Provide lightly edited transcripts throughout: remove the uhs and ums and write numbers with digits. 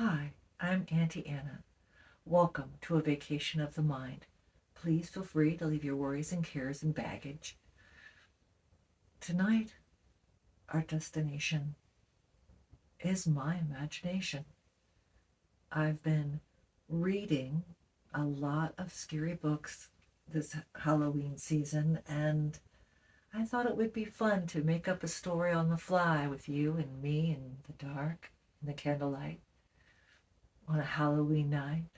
Hi, I'm Auntie Anna. Welcome to a vacation of the mind. Please feel free to leave your worries and cares and baggage. Tonight, our destination is my imagination. I've been reading a lot of scary books this Halloween season, and I thought it would be fun to make up a story on the fly with you and me in the dark, in the candlelight, on a Halloween night.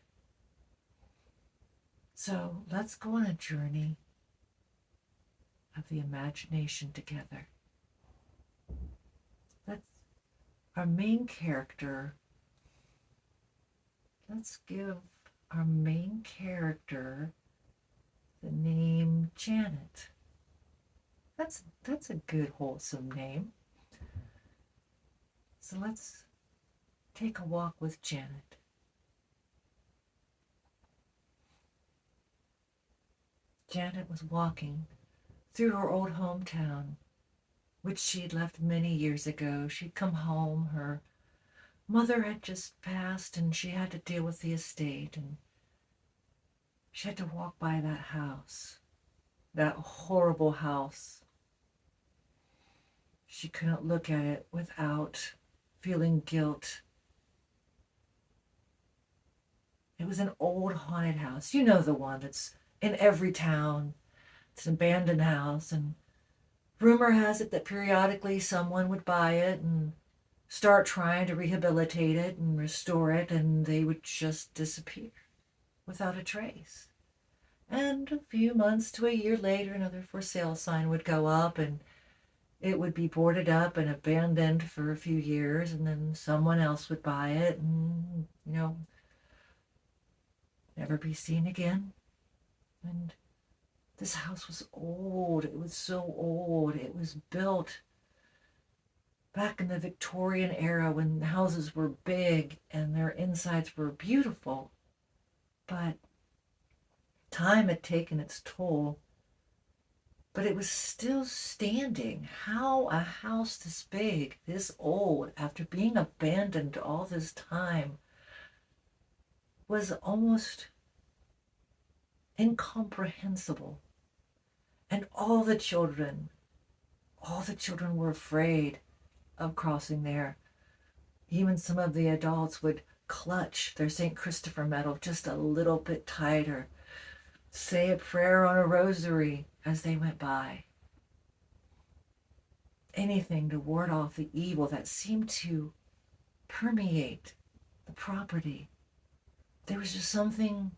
So let's go on a journey of the imagination together. Let's our main character, let's give our main character the name Janet. That's a good wholesome name. So let's take a walk with Janet. Janet was walking through her old hometown, which she'd left many years ago. She'd come home, her mother had just passed, and she had to deal with the estate, and she had to walk by that house, that horrible house. She couldn't look at it without feeling guilt. It was an old haunted house. You know, the one that's in every town. It's an abandoned house, and rumor has it that periodically someone would buy it and start trying to rehabilitate it and restore it, and they would just disappear without a trace. And a few months to a year later, another for sale sign would go up, and it would be boarded up and abandoned for a few years, and then someone else would buy it and, never be seen again. And this house was old. It was so old. It was built back in the Victorian era when houses were big and their insides were beautiful. But time had taken its toll. But it was still standing. How a house this big, this old, after being abandoned all this time, was almost incomprehensible. And all the children were afraid of crossing there. Even some of the adults would clutch their St. Christopher medal just a little bit tighter, say a prayer on a rosary as they went by. Anything to ward off the evil that seemed to permeate the property. There was just something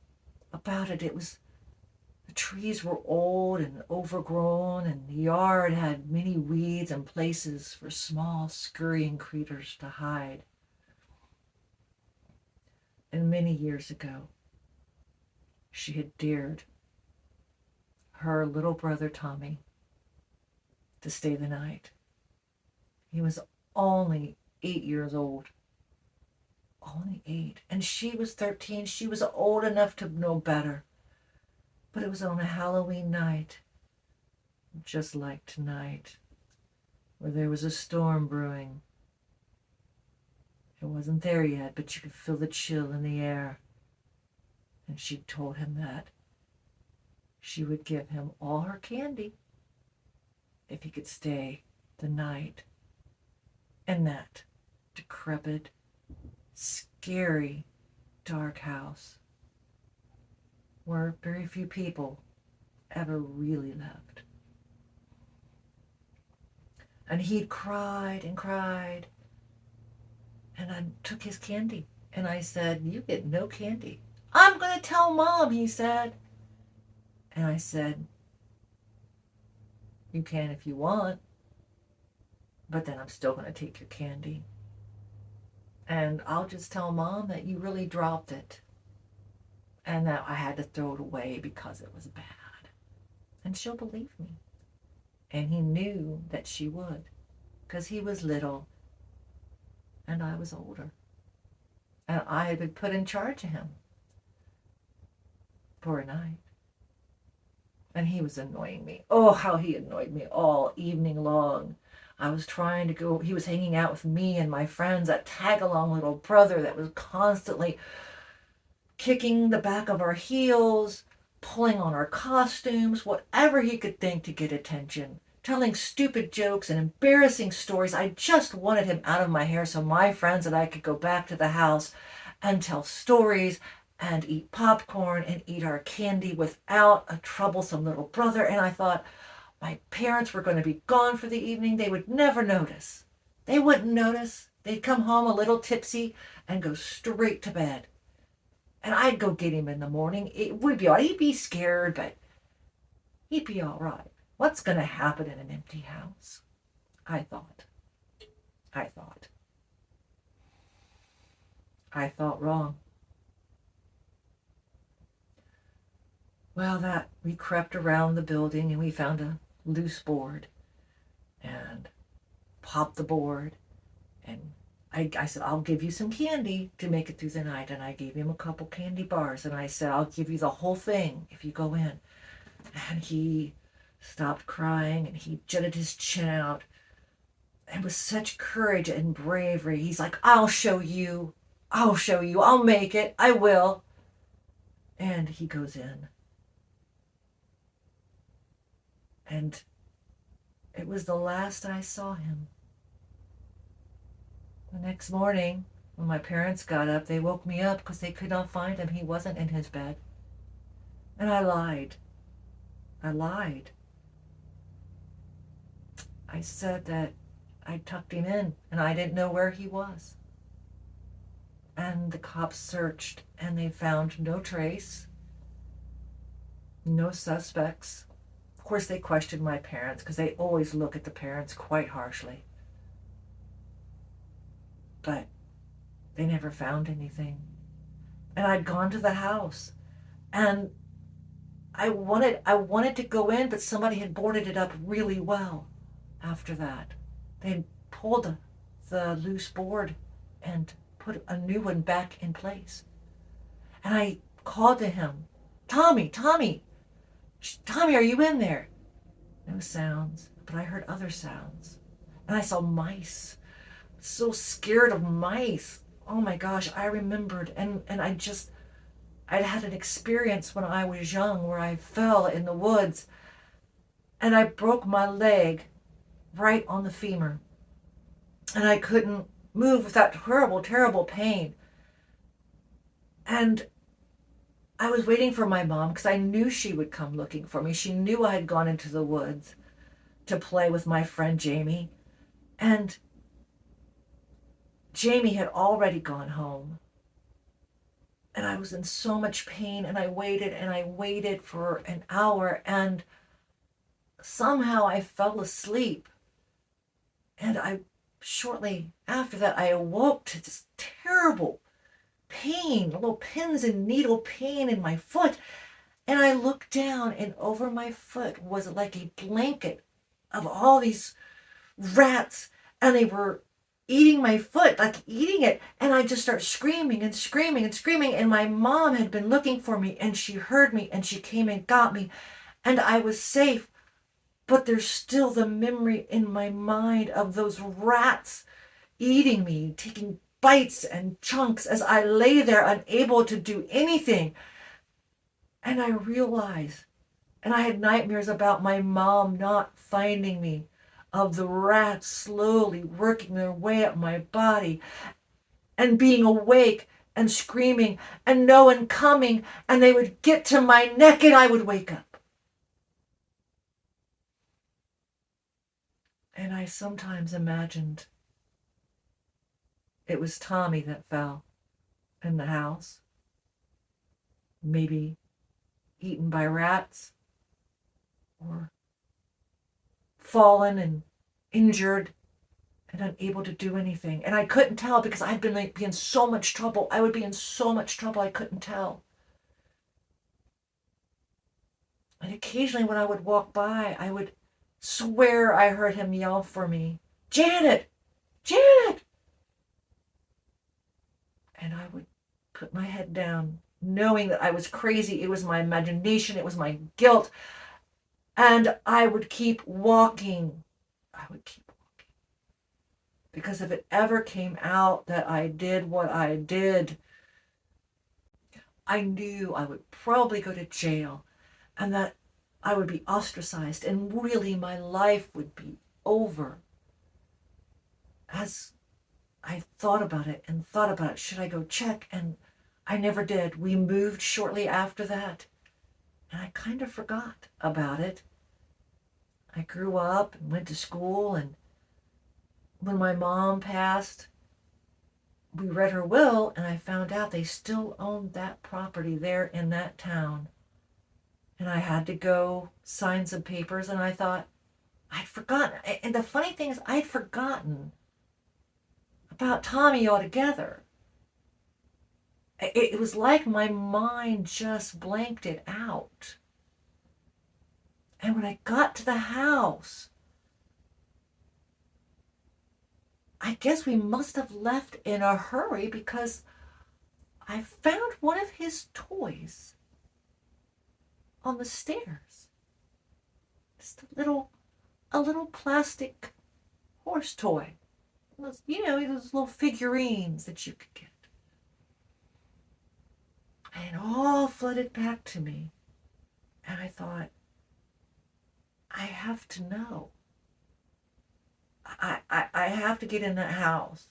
about it. The trees were old and overgrown, and the yard had many weeds and places for small, scurrying creatures to hide. And many years ago, she had dared her little brother Tommy to stay the night. He was only 8 years old. Only 8. And she was 13. She was old enough to know better. But it was on a Halloween night, just like tonight, where there was a storm brewing. It wasn't there yet, but you could feel the chill in the air. And she told him that she would give him all her candy if he could stay the night in that decrepit, scary, dark house where very few people ever really lived. And he'd cried and cried, and I took his candy, and I said, "You get no candy." "I'm going to tell Mom," he said. And I said, "You can if you want, but then I'm still going to take your candy. And I'll just tell Mom that you really dropped it and that I had to throw it away because it was bad. And she'll believe me." And he knew that she would, because he was little and I was older. And I had been put in charge of him for a night. And he was annoying me. Oh, how he annoyed me all evening long. I was trying to go, he was hanging out with me and my friends, that tag along little brother that was constantly kicking the back of our heels, pulling on our costumes, whatever he could think to get attention, telling stupid jokes and embarrassing stories. I just wanted him out of my hair so my friends and I could go back to the house and tell stories and eat popcorn and eat our candy without a troublesome little brother. And I thought my parents were going to be gone for the evening. They would never notice. They wouldn't notice. They'd come home a little tipsy and go straight to bed. And I'd go get him in the morning. It would be all right. He'd be scared, but he'd be all right. What's going to happen in an empty house? I thought. I thought wrong. Well, that we crept around the building and we found a loose board and popped the board. And I said, I'll give you some candy to make it through the night. And I gave him a couple candy bars. And I said, I'll give you the whole thing if you go in. And he stopped crying and he jutted his chin out. And with such courage and bravery, he's like, I'll show you. I'll show you. I'll make it. I will. And he goes in. And it was the last I saw him. The next morning, when my parents got up, they woke me up because they could not find him. He wasn't in his bed. And I lied. I said that I tucked him in and I didn't know where he was. And the cops searched and they found no trace, no suspects. Of course, they questioned my parents because they always look at the parents quite harshly. But they never found anything. And I'd gone to the house and I wanted to go in, but somebody had boarded it up really well after that. They'd pulled the loose board and put a new one back in place. And I called to him, Tommy, are you in there? No sounds, but I heard other sounds. And I saw mice. So scared of mice. Oh my gosh, I remembered. And I'd had an experience when I was young where I fell in the woods and I broke my leg right on the femur. And I couldn't move with that terrible, terrible pain. And I was waiting for my mom because I knew she would come looking for me. She knew I had gone into the woods to play with my friend Jamie. And Jamie had already gone home. And I was in so much pain and I waited for an hour and somehow I fell asleep. And shortly after that, I awoke to this terrible pain, little pins and needle pain in my foot. And I looked down and over my foot was like a blanket of all these rats and they were eating my foot, like eating it. And I just start screaming and screaming and screaming. And my mom had been looking for me and she heard me and she came and got me and I was safe. But there's still the memory in my mind of those rats eating me, taking bites and chunks as I lay there unable to do anything. And I realized, and I had nightmares about my mom not finding me, of the rats slowly working their way up my body and being awake and screaming and no one coming and they would get to my neck and I would wake up. And I sometimes imagined it was Tommy that fell in the house, maybe eaten by rats or fallen and injured and unable to do anything. And I couldn't tell because I'd been be in so much trouble. I would be in so much trouble I couldn't tell. And occasionally when I would walk by, I would swear I heard him yell for me, Janet! Janet! And I would put my head down, knowing that I was crazy. It was my imagination. It was my guilt. And I would keep walking. Because if it ever came out that I did what I did, I knew I would probably go to jail and that I would be ostracized and really my life would be over. As I thought about it and thought about it, should I go check? And I never did. We moved shortly after that and I kind of forgot about it. I grew up and went to school, and when my mom passed, we read her will and I found out they still owned that property there in that town. And I had to go sign some papers, and I thought, I'd forgotten. And the funny thing is, I'd forgotten about Tommy altogether. It was like my mind just blanked it out. And when I got to the house, I guess we must have left in a hurry because I found one of his toys on the stairs. Just a little plastic horse toy. Those, those little figurines that you could get. And it all flooded back to me. And I thought, I have to know. I have to get in that house.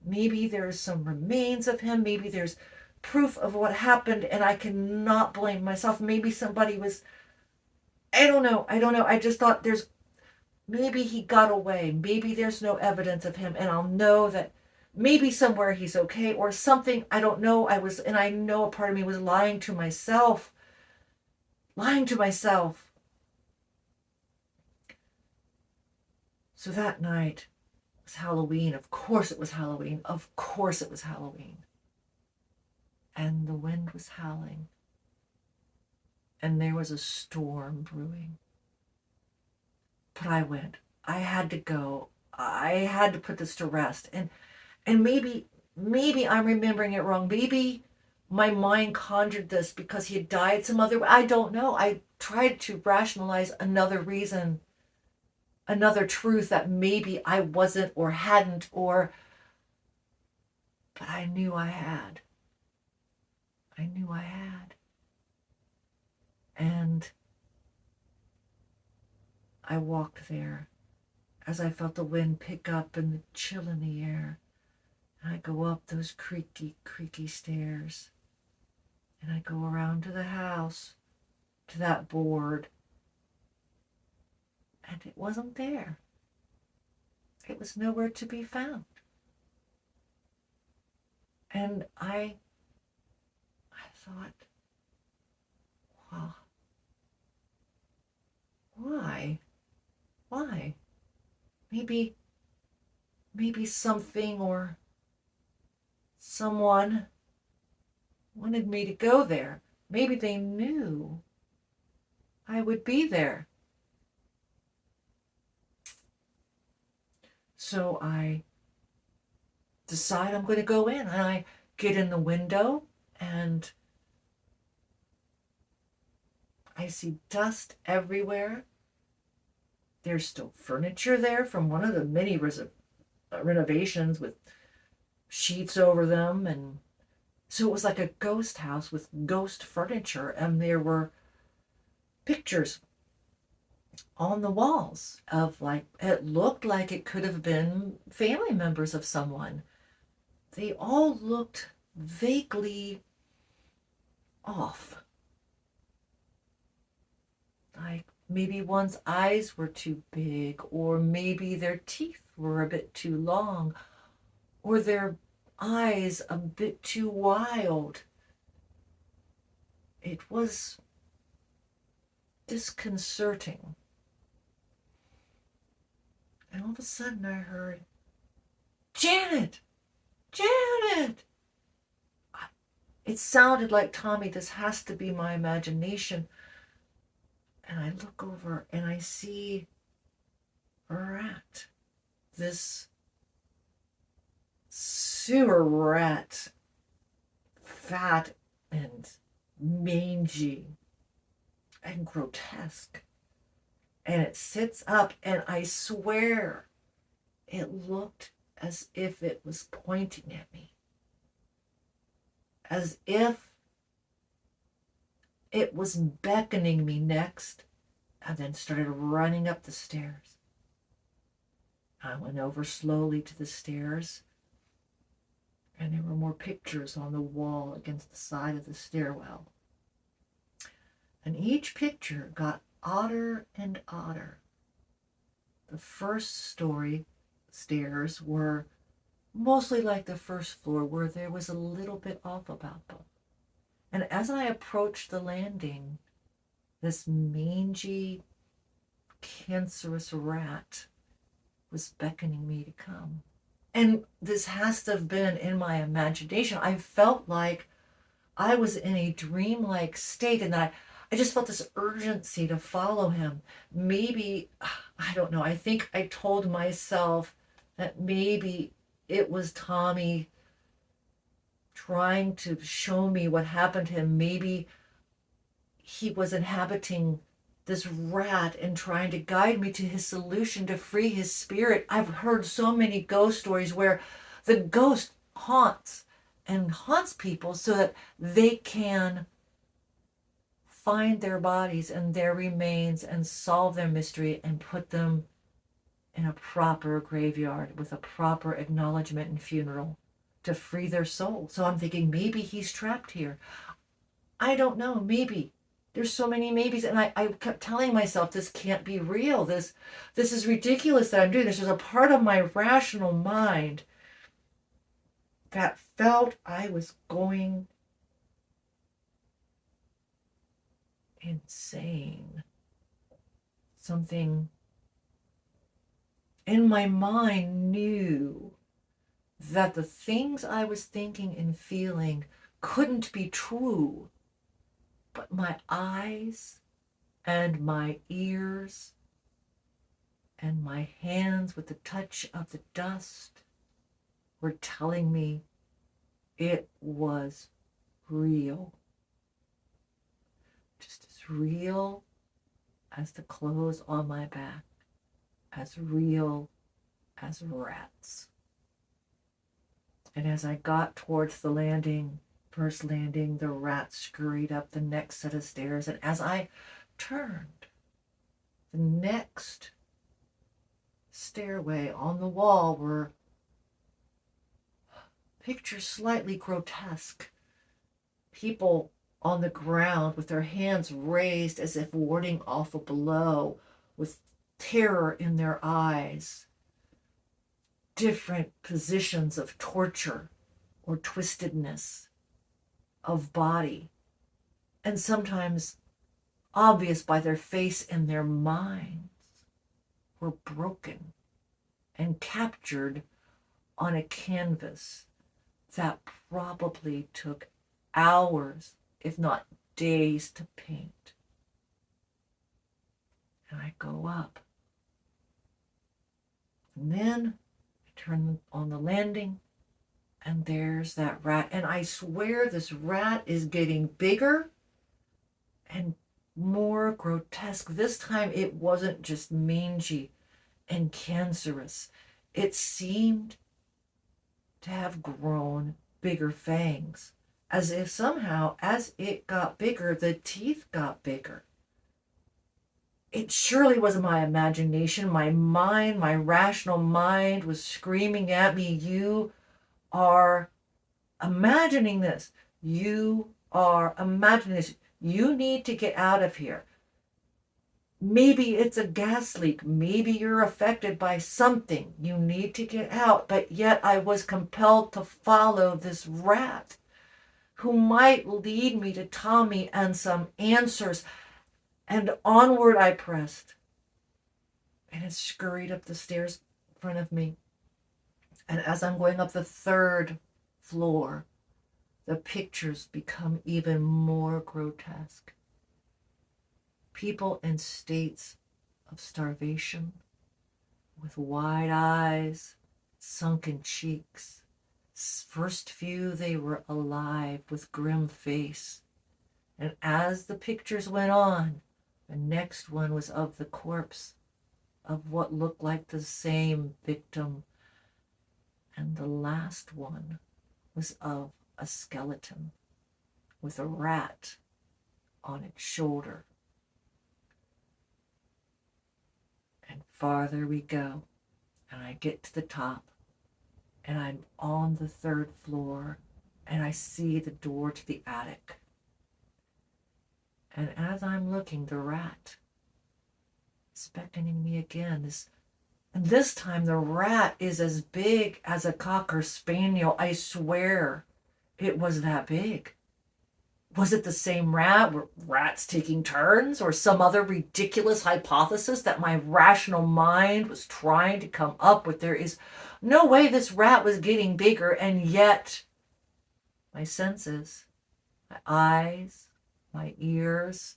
Maybe there's some remains of him. Maybe there's proof of what happened and I cannot blame myself. Maybe somebody was, I don't know. I just thought maybe he got away. Maybe there's no evidence of him and I'll know that maybe somewhere he's okay or something. I don't know. And I know a part of me was lying to myself. So that night was Halloween. Of course it was Halloween. And the wind was howling. And there was a storm brewing. But I went. I had to go. I had to put this to rest. And maybe I'm remembering it wrong. Maybe my mind conjured this because he had died some other way. I don't know. I tried to rationalize another reason, another truth that maybe I wasn't or hadn't, but I knew I had. And I walked there as I felt the wind pick up and the chill in the air. And I go up those creaky stairs. And I go around to the house, to that board. And it wasn't there. It was nowhere to be found. And I thought, wow, why? Maybe something or someone wanted me to go there. Maybe they knew I would be there. So I decide I'm going to go in, and I get in the window and I see dust everywhere. There's still furniture there from one of the many renovations with sheets over them. And so it was like a ghost house with ghost furniture. And there were pictures on the walls of, like, it looked like it could have been family members of someone. They all looked vaguely off. Like maybe one's eyes were too big, or maybe their teeth were a bit too long, or their eyes a bit too wild. It was disconcerting. And all of a sudden I heard, Janet! Janet! It sounded like Tommy. This has to be my imagination. And I look over and I see a rat. This sewer rat. Fat and mangy and grotesque. And it sits up, and I swear it looked as if it was pointing at me, as if it was beckoning me next, and then started running up the stairs. I went over slowly to the stairs, and there were more pictures on the wall against the side of the stairwell. And each picture got odder and odder. The first story stairs were mostly like the first floor, where there was a little bit off about them. And as I approached the landing, this mangy, cancerous rat was beckoning me to come. And this has to have been in my imagination. I felt like I was in a dreamlike state, and that I just felt this urgency to follow him. Maybe, I don't know, I think I told myself that maybe it was Tommy trying to show me what happened to him. Maybe he was inhabiting this rat and trying to guide me to his solution to free his spirit. I've heard so many ghost stories where the ghost haunts people so that they can find their bodies and their remains and solve their mystery and put them in a proper graveyard with a proper acknowledgement and funeral to free their soul. So I'm thinking maybe he's trapped here. I don't know, maybe. There's so many maybes, and I kept telling myself this can't be real. This is ridiculous that I'm doing this. There's a part of my rational mind that felt I was going insane. Something in my mind knew that the things I was thinking and feeling couldn't be true, but my eyes and my ears and my hands with the touch of the dust were telling me it was real. Just as real as the clothes on my back, as real as rats. And as I got towards the first landing, the rat scurried up the next set of stairs. And as I turned, the next stairway on the wall were pictures slightly grotesque. People on the ground with their hands raised as if warding off a blow, with terror in their eyes. Different positions of torture or twistedness of body, and sometimes obvious by their face and their minds, were broken and captured on a canvas that probably took hours, if not days, to paint. And I go up. And then I turn on the landing, and there's that rat. And I swear this rat is getting bigger and more grotesque. This time it wasn't just mangy and cancerous. It seemed to have grown bigger fangs, as if somehow, as it got bigger, the teeth got bigger. It surely wasn't my imagination. My mind, my rational mind was screaming at me, you are imagining this. You are imagining this. You need to get out of here. Maybe it's a gas leak. Maybe you're affected by something. You need to get out. But yet I was compelled to follow this rat who might lead me to Tommy and some answers. And onward I pressed. And it scurried up the stairs in front of me. And as I'm going up the third floor, the pictures become even more grotesque. People in states of starvation, with wide eyes, sunken cheeks. First few, they were alive, with grim face. And as the pictures went on, the next one was of the corpse of what looked like the same victim, And the last one was of a skeleton with a rat on its shoulder. And farther we go, and I get to the top, and I'm on the 3rd floor, and I see the door to the attic. And as I'm looking, the rat is beckoning me again. And this time the rat is as big as a Cocker Spaniel. I swear it was that big. Was it the same rat? Were rats taking turns? Or some other ridiculous hypothesis that my rational mind was trying to come up with? There is no way this rat was getting bigger, and yet my senses, my eyes, my ears,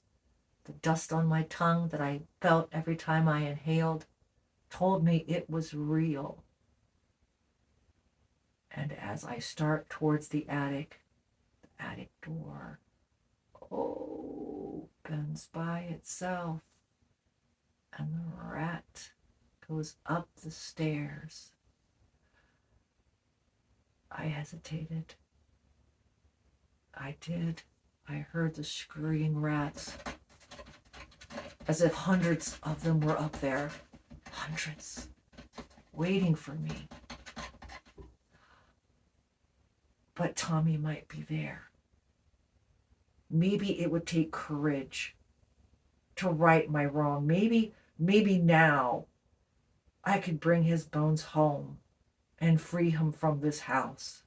the dust on my tongue that I felt every time I inhaled, told me it was real. And as I start towards the attic door opens by itself, and the rat goes up the stairs. I hesitated. I did. I heard the scurrying rats, as if hundreds of them were up there. Hundreds, waiting for me. But Tommy might be there. Maybe it would take courage to right my wrong. Maybe now I could bring his bones home and free him from this house.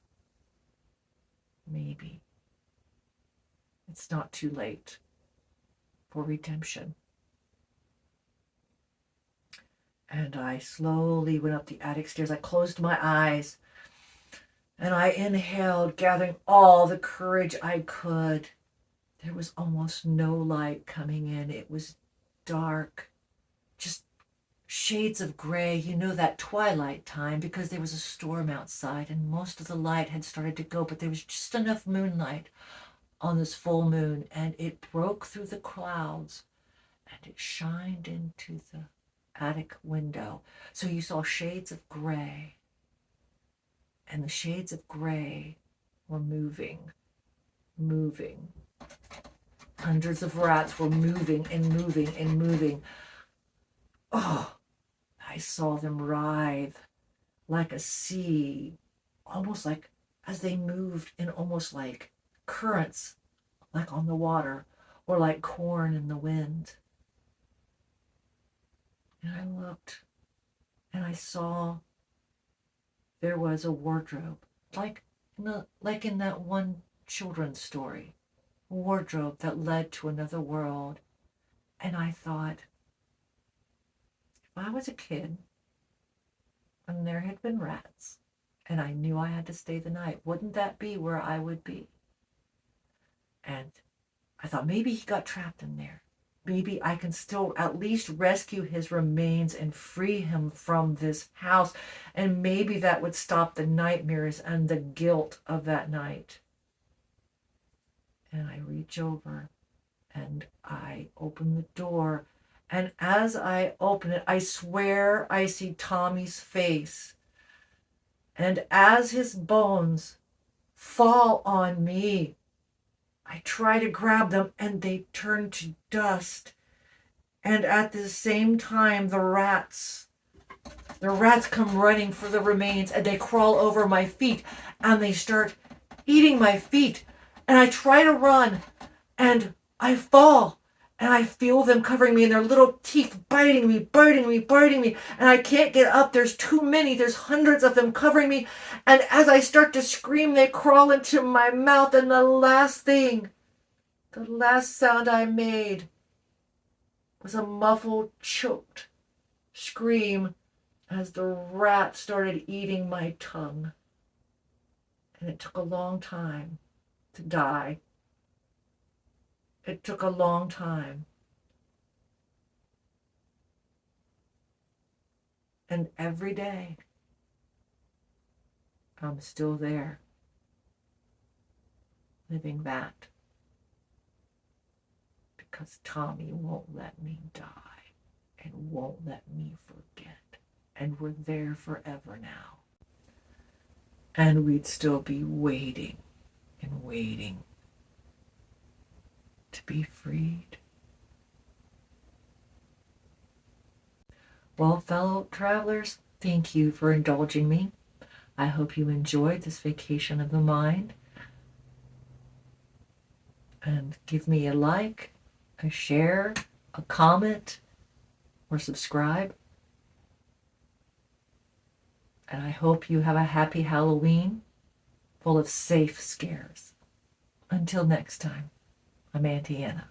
Maybe. It's not too late for redemption. And I slowly went up the attic stairs. I closed my eyes and I inhaled, gathering all the courage I could. There was almost no light coming in. It was dark, just shades of gray. You know, that twilight time, because there was a storm outside and most of the light had started to go, but there was just enough moonlight on this full moon, and it broke through the clouds and it shined into the attic window. So you saw shades of gray, and the shades of gray were moving. Hundreds of rats were moving and moving and moving. Oh, I saw them writhe like a sea, almost like as they moved in almost like currents, like on the water, or like corn in the wind. And I looked and I saw there was a wardrobe, like in that one children's story, a wardrobe that led to another world. And I thought, if I was a kid and there had been rats and I knew I had to stay the night, wouldn't that be where I would be? And I thought, maybe he got trapped in there. Maybe I can still at least rescue his remains and free him from this house. And maybe that would stop the nightmares and the guilt of that night. And I reach over and I open the door. And as I open it, I swear I see Tommy's face. And as his bones fall on me, I try to grab them and they turn to dust. And at the same time, the rats come running for the remains, and they crawl over my feet and they start eating my feet. And I try to run and I fall. And I feel them covering me and their little teeth biting me. And I can't get up. There's too many. There's hundreds of them covering me. And as I start to scream, they crawl into my mouth. And the last sound I made was a muffled, choked scream as the rat started eating my tongue. And it took a long time to die. It took a long time. And every day, I'm still there, living that. Because Tommy won't let me die and won't let me forget. And we're there forever now. and we'd still be waiting and waiting to be freed. Well, fellow travelers, thank you for indulging me. I hope you enjoyed this vacation of the mind. And give me a like, a share, a comment, or subscribe. And I hope you have a happy Halloween full of safe scares. Until next time, I'm Auntie Anna.